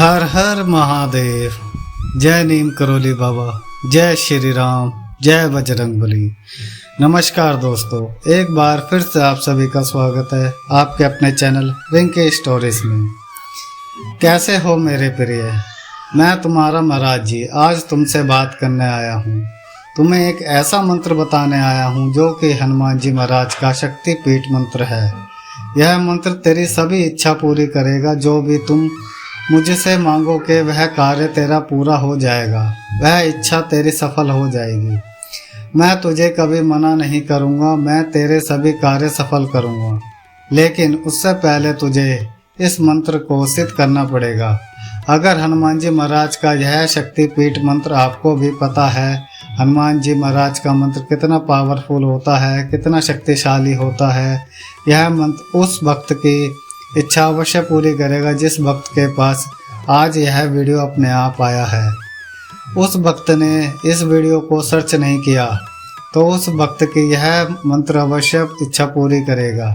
हर हर महादेव। जय नीम करोली बाबा, जय श्री राम, जय बजरंगबली। नमस्कार दोस्तों, एक बार फिर से आप सभी का स्वागत है आपके अपने चैनल रिंकी स्टोरीज में। कैसे हो मेरे प्रिय, मैं तुम्हारा महाराज जी आज तुमसे बात करने आया हूँ। तुम्हें एक ऐसा मंत्र बताने आया हूँ जो कि हनुमान जी महाराज का शक्तिपीठ मंत्र है। यह मंत्र तेरी सभी इच्छा पूरी करेगा। जो भी तुम मुझसे मांगोगे वह कार्य तेरा पूरा हो जाएगा, वह इच्छा तेरी सफल हो जाएगी। मैं तुझे कभी मना नहीं करूँगा, मैं तेरे सभी कार्य सफल करूँगा, लेकिन उससे पहले तुझे इस मंत्र को सिद्ध करना पड़ेगा। अगर हनुमान जी महाराज का यह शक्तिपीठ मंत्र आपको भी पता है, हनुमान जी महाराज का मंत्र कितना पावरफुल होता है, कितना शक्तिशाली होता है, यह मंत्र उस भक्त की इच्छा अवश्य पूरी करेगा जिस भक्त के पास आज यह वीडियो अपने आप आया है। उस भक्त ने इस वीडियो को सर्च नहीं किया तो उस भक्त की यह मंत्र अवश्य इच्छा पूरी करेगा,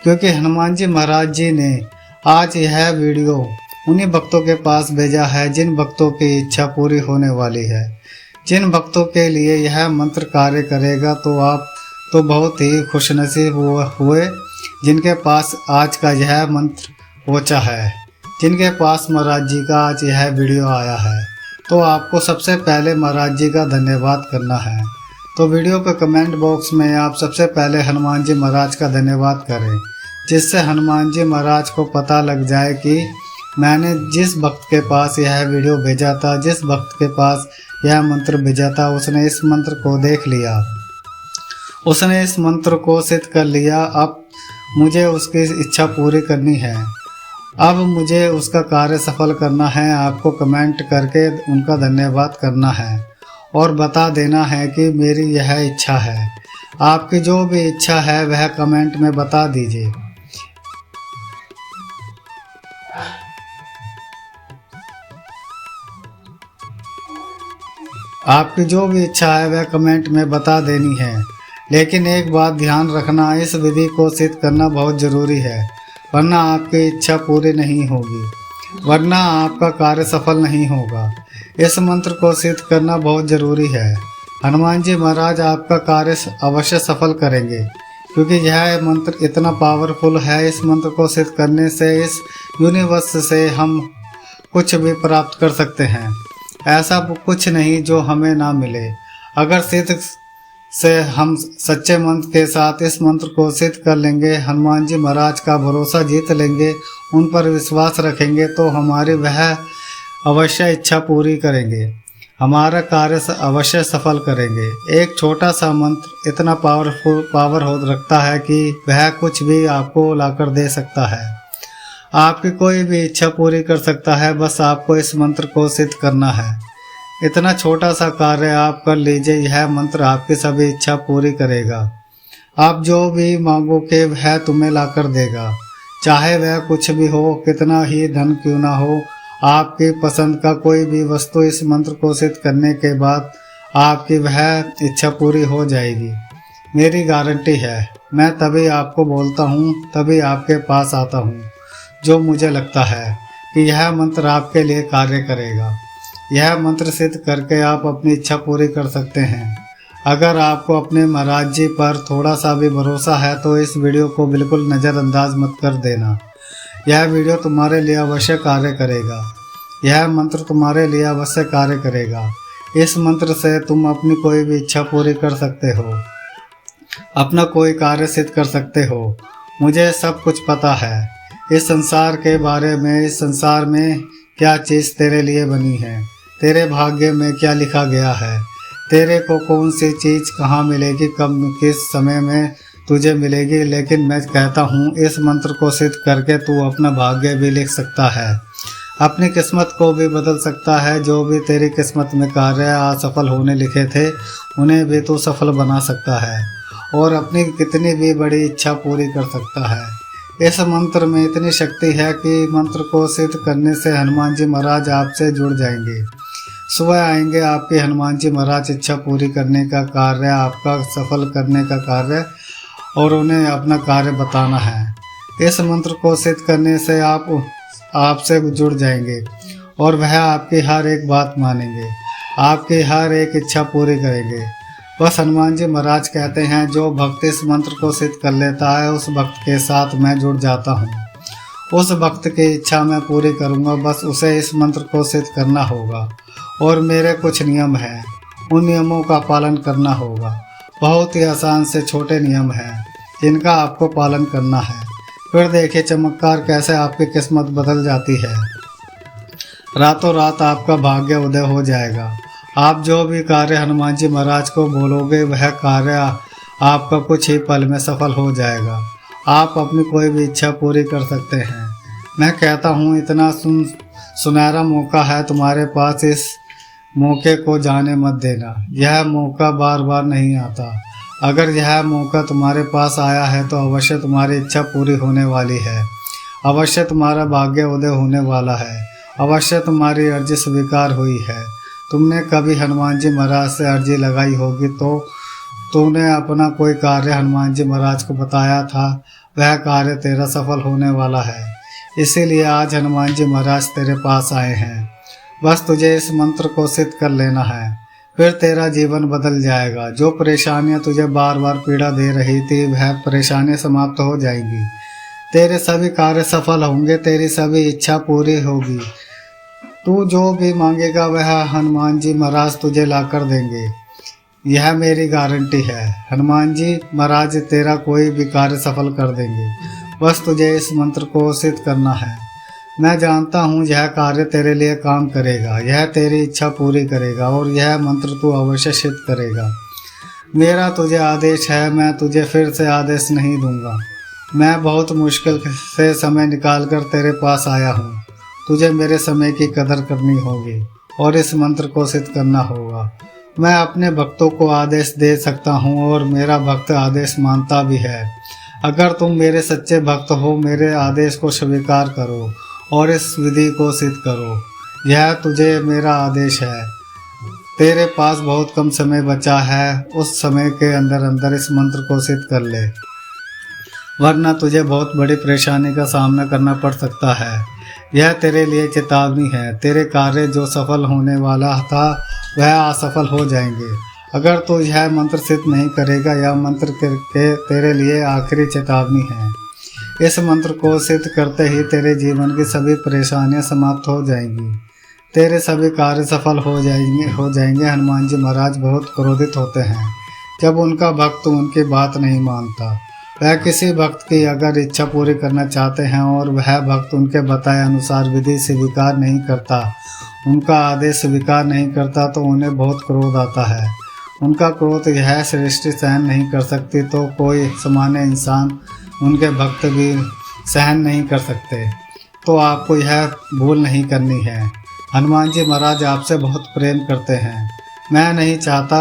क्योंकि हनुमान जी महाराज जी ने आज यह वीडियो उन्हीं भक्तों के पास भेजा है जिन भक्तों की इच्छा पूरी होने वाली है। जिन भक्तों के लिए यह मंत्र कार्य करेगा तो आप तो बहुत ही खुशनसीब हुए जिनके पास आज का यह मंत्र पहुंचा है, जिनके पास महाराज जी का आज यह वीडियो आया है। तो आपको सबसे पहले महाराज जी का धन्यवाद करना है। तो वीडियो के कमेंट बॉक्स में आप सबसे पहले हनुमान जी महाराज का धन्यवाद करें, जिससे हनुमान जी महाराज को पता लग जाए कि मैंने जिस भक्त के पास यह वीडियो भेजा था, जिस भक्त के पास यह मंत्र भेजा था, उसने इस मंत्र को देख लिया, उसने इस मंत्र को सिद्ध कर लिया। अब मुझे उसकी इच्छा पूरी करनी है, अब मुझे उसका कार्य सफल करना है। आपको कमेंट करके उनका धन्यवाद करना है और बता देना है कि मेरी यह इच्छा है। आपकी जो भी इच्छा है वह कमेंट में बता दीजिए। आपकी जो भी इच्छा है वह कमेंट में बता देनी है, लेकिन एक बात ध्यान रखना, इस विधि को सिद्ध करना बहुत ज़रूरी है, वरना आपकी इच्छा पूरी नहीं होगी, वरना आपका कार्य सफल नहीं होगा। इस मंत्र को सिद्ध करना बहुत ज़रूरी है। हनुमान जी महाराज आपका कार्य अवश्य सफल करेंगे, क्योंकि यह मंत्र इतना पावरफुल है। इस मंत्र को सिद्ध करने से इस यूनिवर्स से हम कुछ भी प्राप्त कर सकते हैं। ऐसा कुछ नहीं जो हमें ना मिले। अगर सिद्ध से हम सच्चे मन के साथ इस मंत्र को सिद्ध कर लेंगे, हनुमान जी महाराज का भरोसा जीत लेंगे, उन पर विश्वास रखेंगे, तो हमारी वह अवश्य इच्छा पूरी करेंगे, हमारा कार्य अवश्य सफल करेंगे। एक छोटा सा मंत्र इतना पावर हो रखता है कि वह कुछ भी आपको लाकर दे सकता है, आपकी कोई भी इच्छा पूरी कर सकता है। बस आपको इस मंत्र को सिद्ध करना है। इतना छोटा सा कार्य आप कर लीजिए, यह मंत्र आपकी सभी इच्छा पूरी करेगा। आप जो भी मांगोगे वह तुम्हें लाकर देगा, चाहे वह कुछ भी हो, कितना ही धन क्यों ना हो। आपकी पसंद का कोई भी वस्तु इस मंत्र को सिद्ध करने के बाद आपकी वह इच्छा पूरी हो जाएगी, मेरी गारंटी है। मैं तभी आपको बोलता हूँ, तभी आपके पास आता हूँ, जो मुझे लगता है कि यह मंत्र आपके लिए कार्य करेगा। यह मंत्र सिद्ध करके आप अपनी इच्छा पूरी कर सकते हैं। अगर आपको अपने महाराज जी पर थोड़ा सा भी भरोसा है तो इस वीडियो को बिल्कुल नज़रअंदाज मत कर देना। यह वीडियो तुम्हारे लिए अवश्य कार्य करेगा, यह मंत्र तुम्हारे लिए अवश्य कार्य करेगा। इस मंत्र से तुम अपनी कोई भी इच्छा पूरी कर सकते हो, अपना कोई कार्य सिद्ध कर सकते हो। मुझे सब कुछ पता है इस संसार के बारे में, इस संसार में क्या चीज़ तेरे लिए बनी है, तेरे भाग्य में क्या लिखा गया है, तेरे को कौन सी चीज़ कहाँ मिलेगी, कब किस समय में तुझे मिलेगी। लेकिन मैं कहता हूँ इस मंत्र को सिद्ध करके तू अपना भाग्य भी लिख सकता है, अपनी किस्मत को भी बदल सकता है। जो भी तेरी किस्मत में कार्य असफल होने लिखे थे उन्हें भी तू सफल बना सकता है और अपनी कितनी भी बड़ी इच्छा पूरी कर सकता है। इस मंत्र में इतनी शक्ति है कि मंत्र को सिद्ध करने से हनुमान जी महाराज आपसे जुड़ जाएंगे, सुबह आएंगे आपके हनुमान जी महाराज इच्छा पूरी करने का कार्य, आपका सफल करने का कार्य, और उन्हें अपना कार्य बताना है। इस मंत्र को सिद्ध करने से आप आपसे जुड़ जाएंगे और वह आपकी हर एक बात मानेंगे, आपकी हर एक इच्छा पूरी करेंगे। बस हनुमान जी महाराज कहते हैं, जो भक्त इस मंत्र को सिद्ध कर लेता है उस भक्त के साथ मैं जुड़ जाता हूँ। उस भक्त की इच्छा मैं पूरी करूँगा, बस उसे इस मंत्र को सिद्ध करना होगा। और मेरे कुछ नियम हैं, उन नियमों का पालन करना होगा। बहुत ही आसान से छोटे नियम हैं जिनका आपको पालन करना है। फिर देखिए चमत्कार कैसे आपकी किस्मत बदल जाती है। रातों रात आपका भाग्य उदय हो जाएगा। आप जो भी कार्य हनुमान जी महाराज को बोलोगे वह कार्य आपका कुछ ही पल में सफल हो जाएगा। आप अपनी कोई भी इच्छा पूरी कर सकते हैं। मैं कहता हूँ इतना सुनहरा मौका है तुम्हारे पास, इस मौके को जाने मत देना। यह मौका बार बार नहीं आता। अगर यह मौका तुम्हारे पास आया है तो अवश्य तुम्हारी इच्छा पूरी होने वाली है, अवश्य तुम्हारा भाग्य उदय होने वाला है, अवश्य तुम्हारी अर्जी स्वीकार हुई है। तुमने कभी हनुमान जी महाराज से अर्जी लगाई होगी तो तूने अपना कोई कार्य हनुमान जी महाराज को बताया था, वह कार्य तेरा सफल होने वाला है। इसीलिए आज हनुमान जी महाराज तेरे पास आए हैं। बस तुझे इस मंत्र को सिद्ध कर लेना है, फिर तेरा जीवन बदल जाएगा। जो परेशानियां तुझे बार बार पीड़ा दे रही थी वह परेशानियां समाप्त हो जाएंगी। तेरे सभी कार्य सफल होंगे, तेरी सभी इच्छा पूरी होगी। तू जो भी मांगेगा वह हनुमान जी महाराज तुझे ला कर देंगे, यह मेरी गारंटी है। हनुमान जी महाराज तेरा कोई भी कार्य सफल कर देंगे, बस तुझे इस मंत्र को सिद्ध करना है। मैं जानता हूँ यह कार्य तेरे लिए काम करेगा, यह तेरी इच्छा पूरी करेगा और यह मंत्र तू अवश्य सिद्ध करेगा। मेरा तुझे आदेश है, मैं तुझे फिर से आदेश नहीं दूंगा। मैं बहुत मुश्किल से समय निकाल कर तेरे पास आया हूँ। तुझे मेरे समय की कदर करनी होगी और इस मंत्र को सिद्ध करना होगा। मैं अपने भक्तों को आदेश दे सकता हूँ और मेरा भक्त आदेश मानता भी है। अगर तुम मेरे सच्चे भक्त हो, मेरे आदेश को स्वीकार करो और इस विधि को सिद्ध करो। यह तुझे मेरा आदेश है। तेरे पास बहुत कम समय बचा है, उस समय के अंदर अंदर इस मंत्र को सिद्ध कर ले, वरना तुझे बहुत बड़ी परेशानी का सामना करना पड़ सकता है। यह तेरे लिए चेतावनी है। तेरे कार्य जो सफल होने वाला था वह असफल हो जाएंगे अगर तू यह मंत्र सिद्ध नहीं करेगा। यह मंत्र तेरे लिए आखिरी चेतावनी है। इस मंत्र को सिद्ध करते ही तेरे जीवन की सभी परेशानियां समाप्त हो जाएंगी, तेरे सभी कार्य सफल हो जाएंगे। हनुमान जी महाराज बहुत क्रोधित होते हैं जब उनका भक्त उनकी बात नहीं मानता। वह किसी भक्त की अगर इच्छा पूरी करना चाहते हैं और वह भक्त उनके बताए अनुसार विधि स्वीकार नहीं करता, उनका आदेश स्वीकार नहीं करता, तो उन्हें बहुत क्रोध आता है। उनका क्रोध यह सृष्टि सहन नहीं कर सकती, तो कोई सामान्य इंसान उनके भक्त भी सहन नहीं कर सकते। तो आपको यह भूल नहीं करनी है। हनुमान जी महाराज आपसे बहुत प्रेम करते हैं। मैं नहीं चाहता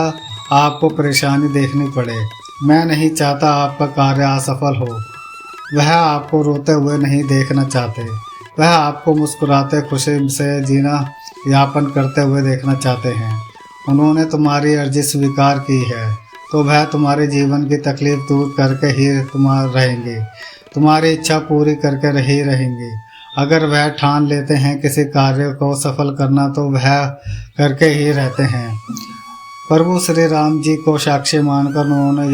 आपको परेशानी देखनी पड़े, मैं नहीं चाहता आपका कार्य असफल हो। वह आपको रोते हुए नहीं देखना चाहते, वह आपको मुस्कुराते खुशी से जीना यापन करते हुए देखना चाहते हैं। उन्होंने तुम्हारी अर्जी स्वीकार की है तो वह तुम्हारे जीवन की तकलीफ दूर करके ही रहेंगे, तुम्हारी इच्छा पूरी करके ही रहेंगे। अगर वह ठान लेते हैं किसी कार्य को सफल करना तो वह करके ही रहते हैं। प्रभु श्री राम जी को साक्षी मानकर उन्होंने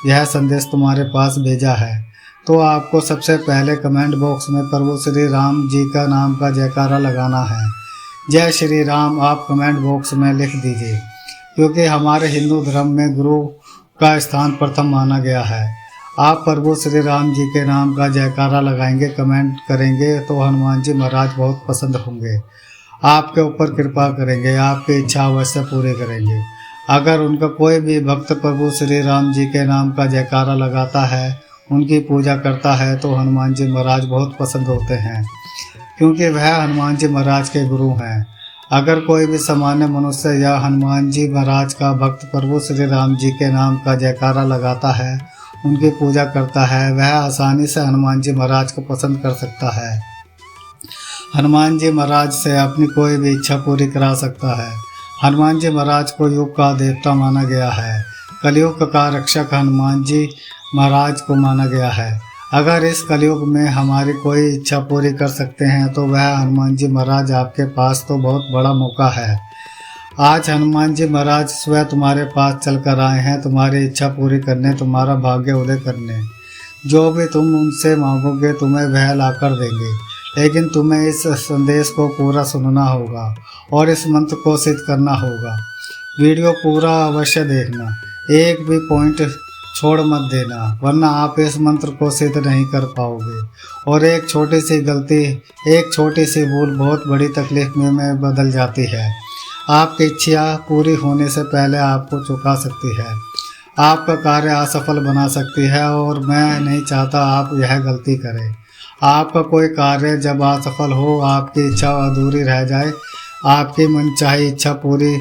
यह संदेश तुम्हारे पास भेजा है। तो आपको सबसे पहले कमेंट बॉक्स में प्रभु श्री राम जी का नाम का जयकारा लगाना है। जय श्री राम आप कमेंट बॉक्स में लिख दीजिए, क्योंकि हमारे हिंदू धर्म में गुरु का स्थान प्रथम माना गया है। आप प्रभु श्री राम जी के नाम का जयकारा लगाएंगे, कमेंट करेंगे तो हनुमान जी महाराज बहुत पसंद होंगे, आपके ऊपर कृपा करेंगे, आपकी इच्छा अवश्य पूरी करेंगे। अगर उनका कोई भी भक्त प्रभु श्री राम जी के नाम का जयकारा लगाता है, उनकी पूजा करता है, तो हनुमान जी महाराज बहुत पसंद होते हैं, क्योंकि वह हनुमान जी महाराज के गुरु हैं। अगर कोई भी सामान्य मनुष्य या हनुमान जी महाराज का भक्त प्रभु श्री राम जी के नाम का जयकारा लगाता है, उनकी पूजा करता है, वह आसानी से हनुमान जी महाराज को पसंद कर सकता है। हनुमान जी महाराज से अपनी कोई भी इच्छा पूरी करा सकता है। हनुमान जी महाराज को युग का देवता माना गया है। कलयुग का रक्षक हनुमान जी महाराज को माना गया है। अगर इस कलयुग में हमारी कोई इच्छा पूरी कर सकते हैं तो वह हनुमान जी महाराज। आपके पास तो बहुत बड़ा मौका है। आज हनुमान जी महाराज स्वयं तुम्हारे पास चल कर आए हैं तुम्हारी इच्छा पूरी करने, तुम्हारा भाग्य उदय करने। जो भी तुम उनसे मांगोगे तुम्हें वह ला कर देंगे, लेकिन तुम्हें इस संदेश को पूरा सुनना होगा और इस मंत्र को सिद्ध करना होगा। वीडियो पूरा अवश्य देखना, एक भी पॉइंट छोड़ मत देना, वरना आप इस मंत्र को सिद्ध नहीं कर पाओगे। और एक छोटी सी गलती, एक छोटी सी भूल बहुत बड़ी तकलीफ में बदल जाती है। आपकी इच्छा पूरी होने से पहले आपको चुका सकती है, आपका कार्य असफल बना सकती है। और मैं नहीं चाहता आप यह गलती करें। आपका कोई कार्य जब असफल हो, आपकी इच्छा अधूरी रह जाए, आपकी मनचाही इच्छा पूरी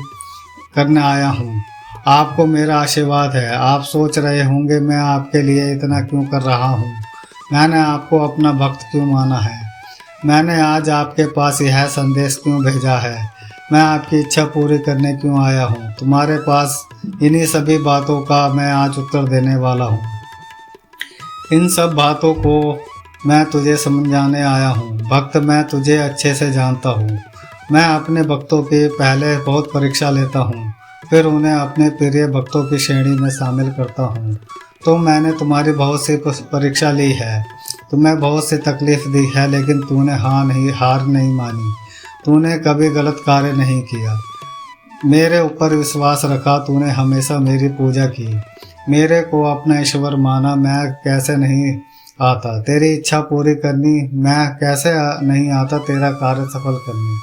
करने आया हूँ। आपको मेरा आशीर्वाद है। आप सोच रहे होंगे मैं आपके लिए इतना क्यों कर रहा हूँ, मैंने आपको अपना भक्त क्यों माना है, मैंने आज आपके पास यह संदेश क्यों भेजा है, मैं आपकी इच्छा पूरी करने क्यों आया हूँ। तुम्हारे पास इन्हीं सभी बातों का मैं आज उत्तर देने वाला हूँ। इन सब बातों को मैं तुझे समझाने आया हूँ। भक्त, मैं तुझे अच्छे से जानता हूँ। मैं अपने भक्तों की पहले बहुत परीक्षा लेता हूँ, फिर उन्हें अपने प्रिय भक्तों की श्रेणी में शामिल करता हूँ। तो मैंने तुम्हारी बहुत सी परीक्षा ली है, तुम्हें बहुत सी तकलीफ दी है, लेकिन तूने हार नहीं मानी। तूने कभी गलत कार्य नहीं किया, मेरे ऊपर विश्वास रखा, तूने हमेशा मेरी पूजा की, मेरे को अपना ईश्वर माना। मैं कैसे नहीं आता तेरी इच्छा पूरी करनी, मैं कैसे नहीं आता तेरा कार्य सफल करनी।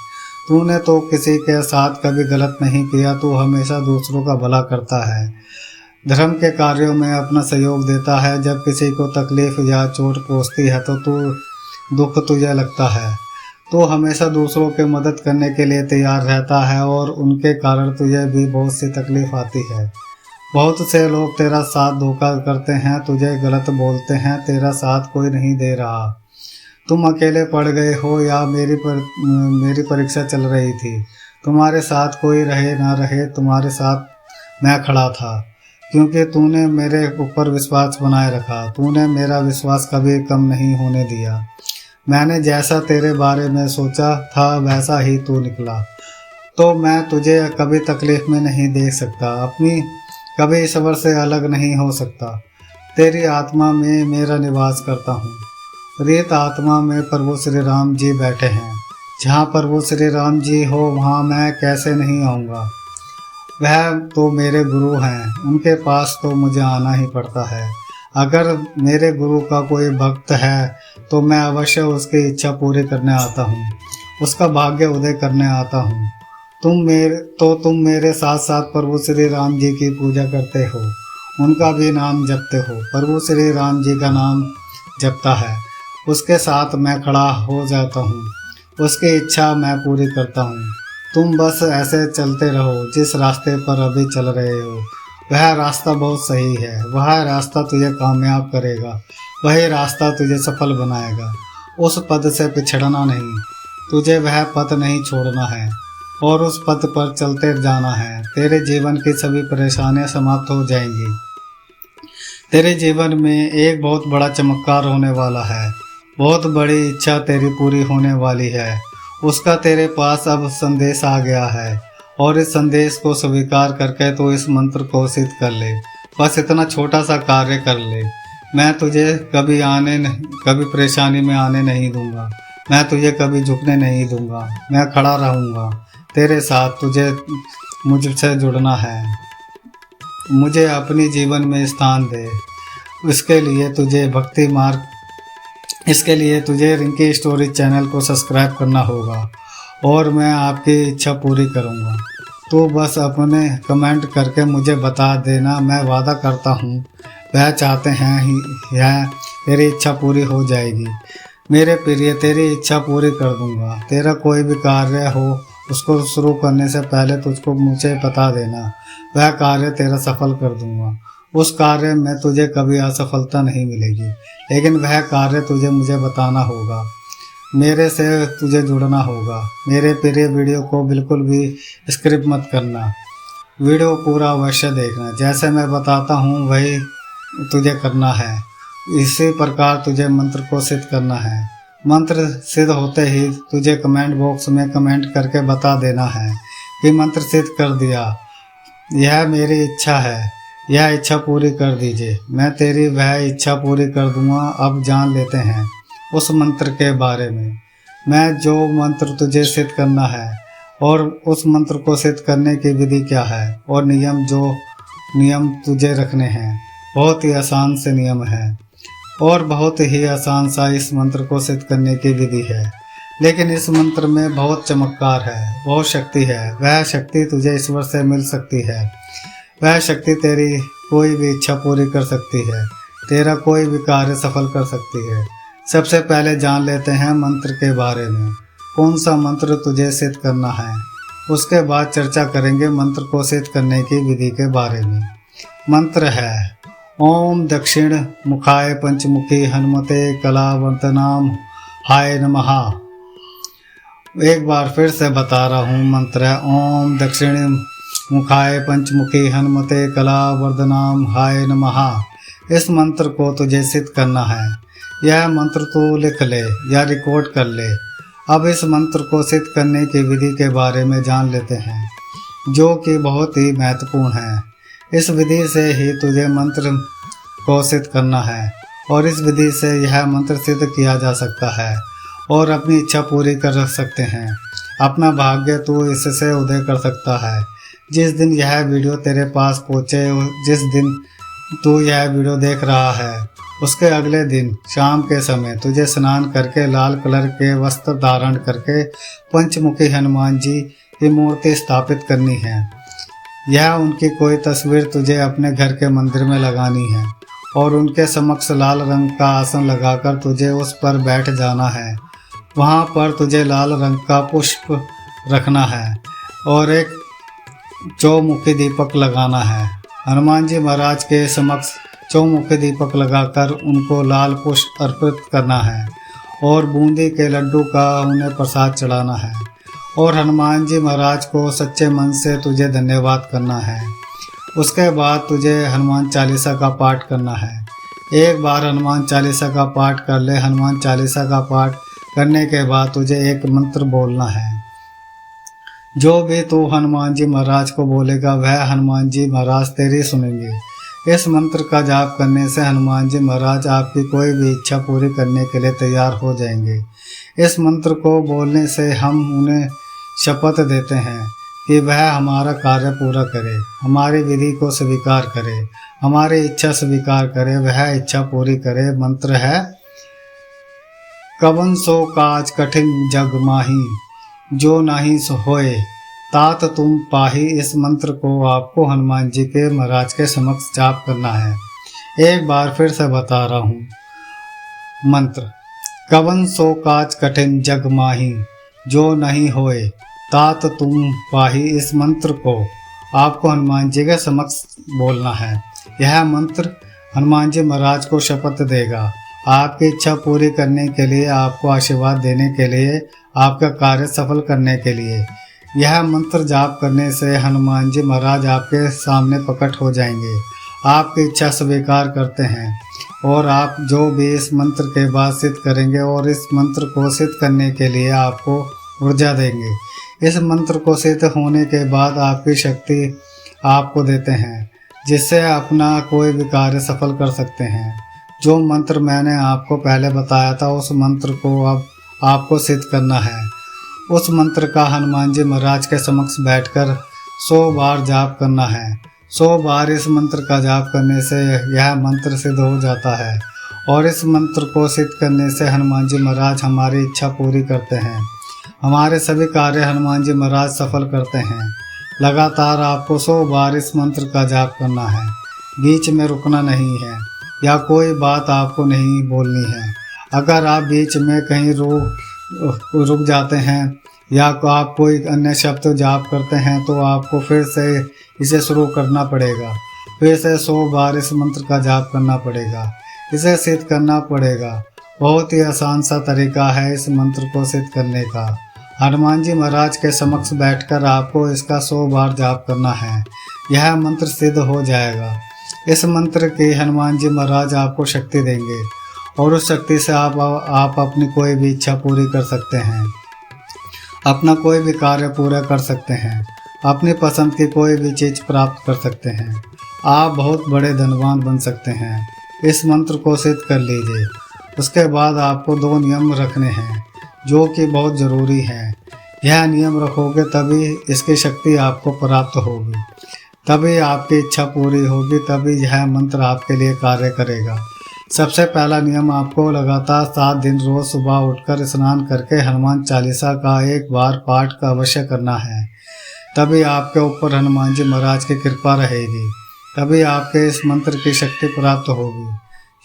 तूने तो किसी के साथ कभी गलत नहीं किया, तू हमेशा दूसरों का भला करता है, धर्म के कार्यों में अपना सहयोग देता है। जब किसी को तकलीफ या चोट पहुंचती है तो दुख तुझे लगता है, तो हमेशा दूसरों की मदद करने के लिए तैयार रहता है, और उनके कारण तुझे भी बहुत सी तकलीफ आती है। बहुत से लोग तेरा साथ धोखा करते हैं, तुझे गलत बोलते हैं, तेरा साथ कोई नहीं दे रहा। तुम अकेले पड़ गए हो या मेरी परीक्षा चल रही थी, तुम्हारे साथ कोई रहे ना रहे, तुम्हारे साथ मैं खड़ा था, क्योंकि तूने मेरे ऊपर विश्वास बनाए रखा। तूने मेरा विश्वास कभी कम नहीं होने दिया। मैंने जैसा तेरे बारे में सोचा था वैसा ही तू निकला, तो मैं तुझे कभी तकलीफ में नहीं देख सकता, अपनी कभी ईश्वर से अलग नहीं हो सकता। तेरी आत्मा में मेरा निवास करता हूँ। रेत आत्मा में प्रभु श्री राम जी बैठे हैं। जहाँ प्रभु श्री राम जी हो वहाँ मैं कैसे नहीं आऊँगा। वह तो मेरे गुरु हैं, उनके पास तो मुझे आना ही पड़ता है। अगर मेरे गुरु का कोई भक्त है तो मैं अवश्य उसकी इच्छा पूरी करने आता हूँ, उसका भाग्य उदय करने आता हूँ। तुम मेरे साथ साथ प्रभु श्री राम जी की पूजा करते हो, उनका भी नाम जपते हो। प्रभु श्री राम जी का नाम जपता है, उसके साथ मैं खड़ा हो जाता हूँ, उसकी इच्छा मैं पूरी करता हूँ। तुम बस ऐसे चलते रहो जिस रास्ते पर अभी चल रहे हो, वह रास्ता बहुत सही है, वह रास्ता तुझे कामयाब करेगा, वही रास्ता तुझे सफल बनाएगा। उस पद से पिछड़ना नहीं, तुझे वह पथ नहीं छोड़ना है और उस पथ पर चलते जाना है। तेरे जीवन की सभी परेशानियां समाप्त हो जाएंगी। तेरे जीवन में एक बहुत बड़ा चमत्कार होने वाला है, बहुत बड़ी इच्छा तेरी पूरी होने वाली है। उसका तेरे पास अब संदेश आ गया है, और इस संदेश को स्वीकार करके तो इस मंत्र को सिद्ध कर ले। बस इतना छोटा सा कार्य कर ले। मैं तुझे कभी परेशानी में आने नहीं दूंगा, मैं तुझे कभी झुकने नहीं दूंगा, मैं खड़ा रहूंगा तेरे साथ। तुझे मुझसे जुड़ना है, मुझे अपनी जीवन में स्थान दे। इसके लिए तुझे रिंकी स्टोरी चैनल को सब्सक्राइब करना होगा, और मैं आपकी इच्छा पूरी करूंगा। तो बस अपने कमेंट करके मुझे बता देना, मैं वादा करता हूँ वह चाहते हैं ही यह तेरी इच्छा पूरी हो जाएगी। मेरे प्रिय, तेरी इच्छा पूरी कर दूंगा। तेरा कोई भी कार्य हो उसको शुरू करने से पहले तुझको मुझे बता देना, वह कार्य तेरा सफल कर दूंगा। उस कार्य में तुझे कभी असफलता नहीं मिलेगी, लेकिन वह कार्य तुझे मुझे बताना होगा, मेरे से तुझे जुड़ना होगा। मेरे प्रिय, वीडियो को बिल्कुल भी स्किप मत करना, वीडियो पूरा अवश्य देखना। जैसे मैं बताता हूँ वही तुझे करना है। इसी प्रकार तुझे मंत्र को सिद्ध करना है। मंत्र सिद्ध होते ही तुझे कमेंट बॉक्स में कमेंट करके बता देना है कि मंत्र सिद्ध कर दिया, यह मेरी इच्छा है, यह इच्छा पूरी कर दीजिए, मैं तेरी वह इच्छा पूरी कर दूंगा। अब जान लेते हैं उस मंत्र के बारे में। मैं जो मंत्र तुझे सिद्ध करना है और उस मंत्र को सिद्ध करने की विधि क्या है और नियम तुझे रखने हैं। बहुत ही आसान से नियम है और बहुत ही आसान सा इस मंत्र को सिद्ध करने की विधि है, लेकिन इस मंत्र में बहुत चमत्कार है, बहुत शक्ति है। वह शक्ति तुझे ईश्वर से मिल सकती है। वह शक्ति तेरी कोई भी इच्छा पूरी कर सकती है, तेरा कोई भी कार्य सफल कर सकती है। सबसे पहले जान लेते हैं मंत्र के बारे में, कौन सा मंत्र तुझे सिद्ध करना है। उसके बाद चर्चा करेंगे मंत्र को सिद्ध करने की विधि के बारे में। मंत्र है ओम दक्षिण मुखाय पंचमुखी हनुमते कलावर्तनाम हाय नमः। एक बार फिर से बता रहा हूँ, मंत्र है ओम दक्षिण मुखाय पंचमुखी हनुमते कलावर्धनाम हाय नमः। इस मंत्र को तुझे सिद्ध करना है। यह मंत्र तू लिख ले या रिकॉर्ड कर ले। अब इस मंत्र को सिद्ध करने की विधि के बारे में जान लेते हैं, जो कि बहुत ही महत्वपूर्ण है। इस विधि से ही तुझे मंत्र को सिद्ध करना है और इस विधि से यह मंत्र सिद्ध किया जा सकता है और अपनी इच्छा पूरी कर सकते हैं। अपना भाग्य तू इससे उदय कर सकता है। जिस दिन यह वीडियो तेरे पास पहुँचे, जिस दिन तू यह वीडियो देख रहा है, उसके अगले दिन शाम के समय तुझे स्नान करके लाल कलर के वस्त्र धारण करके पंचमुखी हनुमान जी की मूर्ति स्थापित करनी है। यह उनकी कोई तस्वीर तुझे अपने घर के मंदिर में लगानी है और उनके समक्ष लाल रंग का आसन लगाकर तुझे उस पर बैठ जाना है। वहाँ पर तुझे लाल रंग का पुष्प रखना है और एक चौमुखी दीपक लगाना है। हनुमान जी महाराज के समक्ष चौमुखी दीपक लगाकर उनको लाल पुष्प अर्पित करना है और बूंदी के लड्डू का उन्हें प्रसाद चढ़ाना है और हनुमान जी महाराज को सच्चे मन से तुझे धन्यवाद करना है। उसके बाद तुझे हनुमान चालीसा का पाठ करना है। एक बार हनुमान चालीसा का पाठ कर ले। हनुमान चालीसा का पाठ करने के बाद तुझे एक मंत्र बोलना है। जो भी तू हनुमान जी महाराज को बोलेगा वह हनुमान जी महाराज तेरी सुनेंगे। इस मंत्र का जाप करने से हनुमान जी महाराज आपकी कोई भी इच्छा पूरी करने के लिए तैयार हो जाएंगे। इस मंत्र को बोलने से हम उन्हें शपथ देते हैं कि वह हमारा कार्य पूरा करे, हमारी विधि को स्वीकार करे, हमारी इच्छा स्वीकार करे, वह इच्छा पूरी करे। मंत्र है कवन सो काज कठिन जग माही, जो नहीं सो होए तात तुम पाही। इस मंत्र को आपको हनुमान जी के महाराज के समक्ष जाप करना है। एक बार फिर से बता रहा हूँ, मंत्र कवन सो काज कठिन जग माही, जो नहीं होए तात तुम पाही। इस मंत्र को आपको हनुमान जी के समक्ष बोलना है। यह मंत्र हनुमान जी महाराज को शपथ देगा, आपकी इच्छा पूरी करने के लिए, आपको आशीर्वाद देने के लिए, आपका कार्य सफल करने के लिए। यह मंत्र जाप करने से हनुमान जी महाराज आपके सामने प्रकट हो जाएंगे, आपकी इच्छा स्वीकार करते हैं और आप जो भी इस मंत्र के बाद सिद्ध करेंगे और इस मंत्र को सिद्ध करने के लिए आपको ऊर्जा देंगे। इस मंत्र को सिद्ध होने के बाद आपकी शक्ति आपको देते हैं, जिससे अपना कोई भी कार्य सफल कर सकते हैं। जो मंत्र मैंने आपको पहले बताया था, उस मंत्र को अब आपको सिद्ध करना है। उस मंत्र का हनुमान जी महाराज के समक्ष बैठकर 100 बार जाप करना है। 100 बार इस मंत्र का जाप करने से यह मंत्र सिद्ध हो जाता है और इस मंत्र को सिद्ध करने से हनुमान जी महाराज हमारी इच्छा पूरी करते हैं। हमारे सभी कार्य हनुमान जी महाराज सफल करते हैं। लगातार आपको 100 बार इस मंत्र का जाप करना है। बीच में रुकना नहीं है या कोई बात आपको नहीं बोलनी है। अगर आप बीच में कहीं रुक जाते हैं या आप कोई अन्य शब्द जाप करते हैं तो आपको फिर से इसे शुरू करना पड़ेगा। फिर से 100 बार इस मंत्र का जाप करना पड़ेगा, इसे सिद्ध करना पड़ेगा। बहुत ही आसान सा तरीका है इस मंत्र को सिद्ध करने का। हनुमान जी महाराज के समक्ष बैठकर आपको इसका 100 बार जाप करना है। यह मंत्र सिद्ध हो जाएगा। इस मंत्र की हनुमान जी महाराज आपको शक्ति देंगे और उस शक्ति से आप अपनी कोई भी इच्छा पूरी कर सकते हैं, अपना कोई भी कार्य पूरा कर सकते हैं, अपनी पसंद की कोई भी चीज़ प्राप्त कर सकते हैं। आप बहुत बड़े धनवान बन सकते हैं। इस मंत्र को सिद्ध कर लीजिए। उसके बाद आपको 2 नियम रखने हैं जो कि बहुत ज़रूरी हैं। यह नियम रखोगे तभी इसकी शक्ति आपको प्राप्त होगी, तभी आपकी इच्छा पूरी होगी, तभी यह मंत्र आपके लिए कार्य करेगा। सबसे पहला नियम, आपको लगातार 7 दिन रोज़ सुबह उठकर स्नान करके हनुमान चालीसा का 1 बार पाठ का अवश्य करना है। तभी आपके ऊपर हनुमान जी महाराज की कृपा रहेगी, तभी आपके इस मंत्र की शक्ति प्राप्त होगी।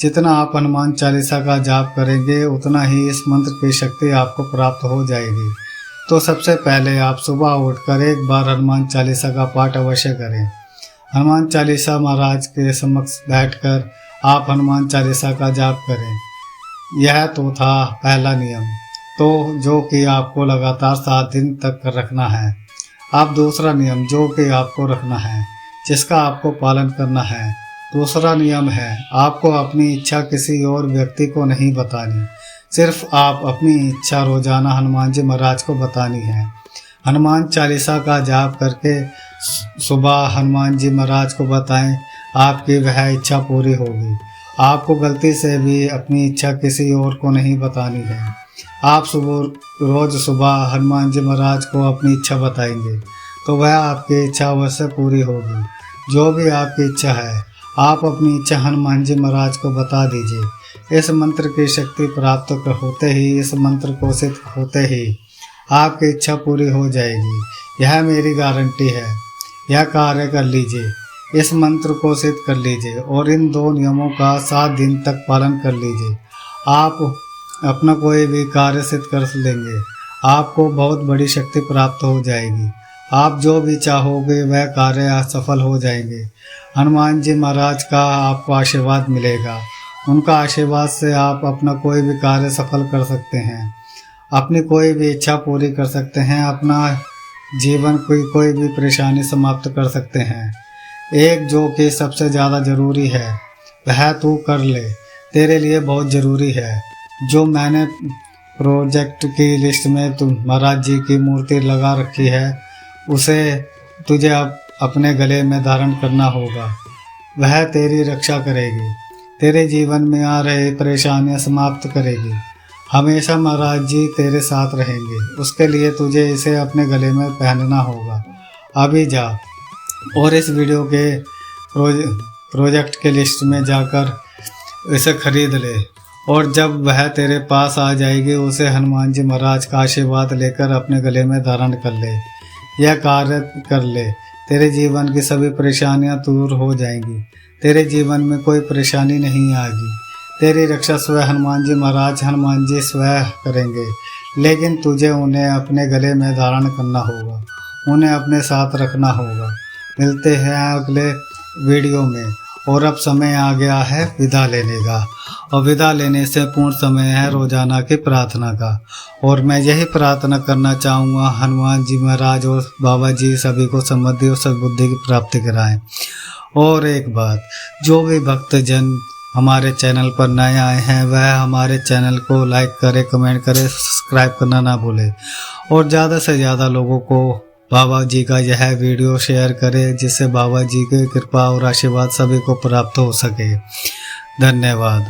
जितना आप हनुमान चालीसा का जाप करेंगे उतना ही इस मंत्र की शक्ति आपको प्राप्त हो जाएगी। तो सबसे पहले आप सुबह उठकर 1 बार हनुमान चालीसा का पाठ अवश्य करें। हनुमान चालीसा महाराज के समक्ष बैठकर आप हनुमान चालीसा का जाप करें। यह तो था पहला नियम, तो जो कि आपको लगातार 7 दिन तक रखना है। अब दूसरा नियम जो कि आपको रखना है, जिसका आपको पालन करना है। दूसरा नियम है, आपको अपनी इच्छा किसी और व्यक्ति को नहीं बतानी। सिर्फ आप अपनी इच्छा रोजाना हनुमान जी महाराज को बतानी है। हनुमान चालीसा का जाप करके सुबह हनुमान जी महाराज को बताएं, आपकी वह इच्छा पूरी होगी। आपको गलती से भी अपनी इच्छा किसी और को नहीं बतानी है। आप रोज़ सुबह हनुमान जी महाराज को अपनी इच्छा बताएंगे तो वह आपकी इच्छा अवश्य पूरी होगी। जो भी आपकी इच्छा है आप अपनी इच्छा हनुमान जी महाराज को बता दीजिए। इस मंत्र की शक्ति प्राप्त होते ही, इस मंत्र को सिद्ध होते ही आपकी इच्छा पूरी हो जाएगी। यह मेरी गारंटी है। यह कार्य कर लीजिए, इस मंत्र को सिद्ध कर लीजिए और इन 2 नियमों का 7 दिन तक पालन कर लीजिए। आप अपना कोई भी कार्य सिद्ध कर लेंगे। आपको बहुत बड़ी शक्ति प्राप्त हो जाएगी। आप जो भी चाहोगे वह कार्य सफल हो जाएंगे। हनुमान जी महाराज का आपको आशीर्वाद मिलेगा। उनका आशीर्वाद से आप अपना कोई भी कार्य सफल कर सकते हैं, अपनी कोई भी इच्छा पूरी कर सकते हैं, अपना जीवन कोई भी परेशानी समाप्त कर सकते हैं। एक जो कि सबसे ज़्यादा ज़रूरी है वह तू कर ले, तेरे लिए बहुत ज़रूरी है। जो मैंने प्रोजेक्ट की लिस्ट में तुम महाराज जी की मूर्ति लगा रखी है उसे तुझे अब अपने गले में धारण करना होगा। वह तेरी रक्षा करेगी, तेरे जीवन में आ रहे परेशानियां समाप्त करेगी। हमेशा महाराज जी तेरे साथ रहेंगे। उसके लिए तुझे इसे अपने गले में पहनना होगा। अभी जा और इस वीडियो के प्रोजेक्ट के लिस्ट में जाकर इसे खरीद ले और जब वह तेरे पास आ जाएगी उसे हनुमान जी महाराज का आशीर्वाद लेकर अपने गले में धारण कर ले। यह कार्य कर ले, तेरे जीवन की सभी परेशानियां दूर हो जाएंगी। तेरे जीवन में कोई परेशानी नहीं आएगी। तेरी रक्षा स्वयं हनुमान जी स्वयं करेंगे, लेकिन तुझे उन्हें अपने गले में धारण करना होगा, उन्हें अपने साथ रखना होगा। मिलते हैं अगले वीडियो में। और अब समय आ गया है विदा लेने का, और विदा लेने से पूर्ण समय है रोजाना की प्रार्थना का। और मैं यही प्रार्थना करना चाहूँगा हनुमान जी महाराज और बाबा जी सभी को समृद्धि और सद्बुद्धि की प्राप्ति कराएं। और एक बात, जो भी भक्तजन हमारे चैनल पर नए आए हैं वह हमारे चैनल को लाइक करें, कमेंट करें, सब्सक्राइब करना ना भूलें और ज़्यादा से ज़्यादा लोगों को बाबा जी का यह वीडियो शेयर करें, जिससे बाबा जी की कृपा और आशीर्वाद सभी को प्राप्त हो सके। धन्यवाद।